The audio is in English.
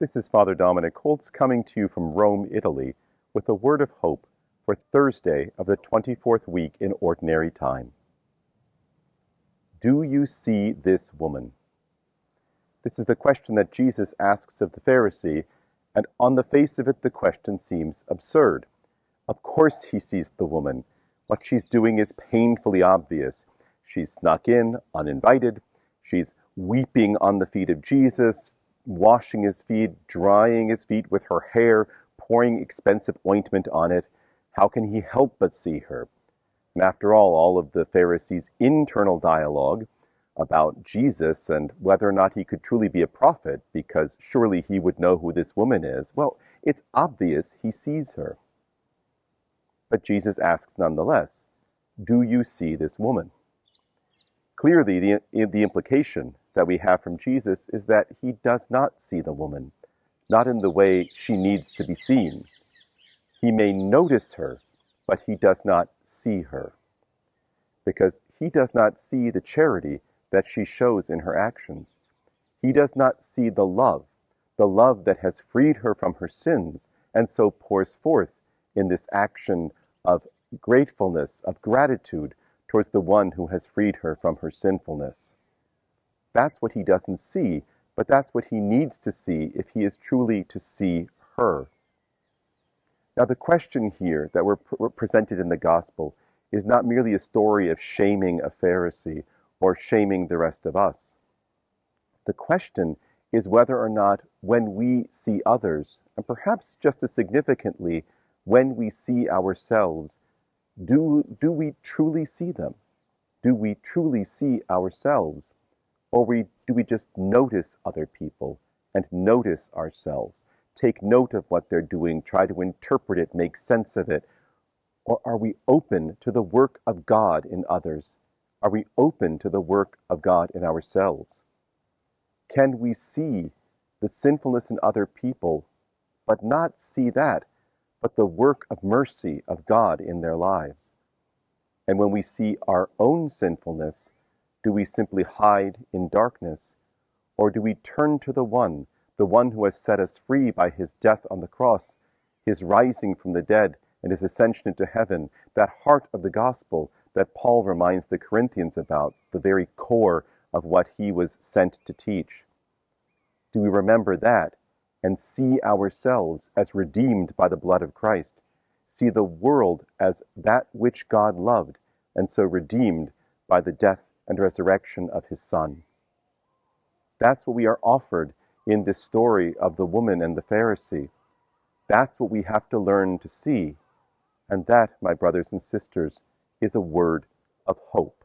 This is Father Dominic Holtz coming to you from Rome, Italy, with a word of hope for Thursday of the 24th week in Ordinary Time. Do you see this woman? This is the question that Jesus asks of the Pharisee, and on the face of it the question seems absurd. Of course he sees the woman. What she's doing is painfully obvious. She's snuck in, uninvited. She's weeping on the feet of Jesus, washing his feet, drying his feet with her hair, pouring expensive ointment on it. How can he help but see her? And after all of the Pharisees' internal dialogue about Jesus and whether or not he could truly be a prophet, because surely he would know who this woman is, well, it's obvious he sees her. But Jesus asks nonetheless, do you see this woman? Clearly, the implication that we have from Jesus is that he does not see the woman, not in the way she needs to be seen. He may notice her, but he does not see her, because he does not see the charity that she shows in her actions. He does not see the love that has freed her from her sins, and so pours forth in this action of gratefulness, of gratitude towards the one who has freed her from her sinfulness. That's what he doesn't see, but that's what he needs to see if he is truly to see her. Now, the question here that we're presented in the gospel is not merely a story of shaming a Pharisee or shaming the rest of us. The question is whether or not when we see others, and perhaps just as significantly, when we see ourselves, do we truly see them? Do we truly see ourselves? Or do we just notice other people and notice ourselves? Take note of what they're doing, try to interpret it, make sense of it? Or are we open to the work of God in others? Are we open to the work of God in ourselves? Can we see the sinfulness in other people, but not see that, but the work of mercy of God in their lives? And when we see our own sinfulness, do we simply hide in darkness, or do we turn to the one who has set us free by his death on the cross, his rising from the dead, and his ascension into heaven, that heart of the gospel that Paul reminds the Corinthians about, the very core of what he was sent to teach? Do we remember that and see ourselves as redeemed by the blood of Christ? See the world as that which God loved, and so redeemed by the death and resurrection of his Son. That's what we are offered in this story of the woman and the Pharisee. That's what we have to learn to see. And that, my brothers and sisters, is a word of hope.